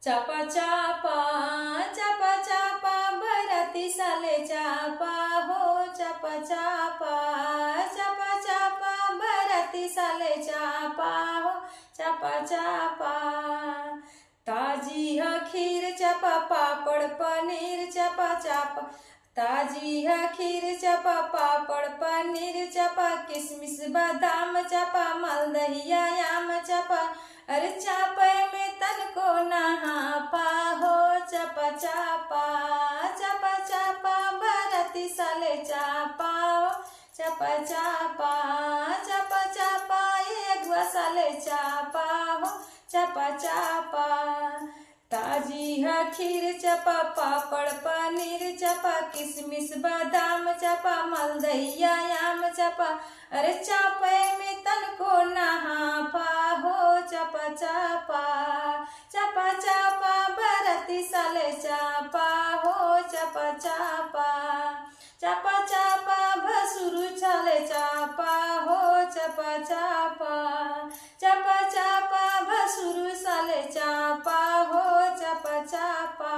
चापा चापा चापा चापा भरती साले चापा हो चापा चापा चापा चापा भरती साले चापा हो चापा चापा। ताजी है खीर चापा पापड़ पनीर चापा चापा, ताजी है खीर चापा पापड़ पनीर चापा, किशमिश बादाम चापा मालदहिया आम चापा। अरे चापे में तन को नहा पाहो चापा चापा चापा चापा भरती साले चापा चापा चापा चापा चापा एक साले चापा हो चापा चापा। ताजी है खीर चापा पापड़ पनीर चापा, किशमिश बादाम चापा मालदहिया आम चापा। अरे चापे में तन को नहा पाहो चापा चापा चापा चापा भरती साले चापा हो चापा चापा चापा चापा भसुरु साले चापा हो चापा चापा चापा चापा भसुरु साले चापा हो चापा चापा।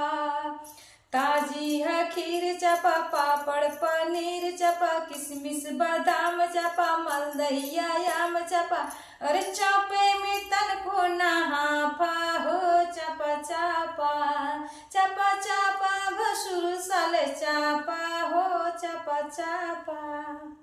ताजी है खीर चापा पापड़ पनीर चापा, किशमिश बादाम चापा मालदहिया आम चापा। अरे चापे में तन को नहा पाहो चापा चापा चापा चापा भसुरु साले चापा हो चापा चापा।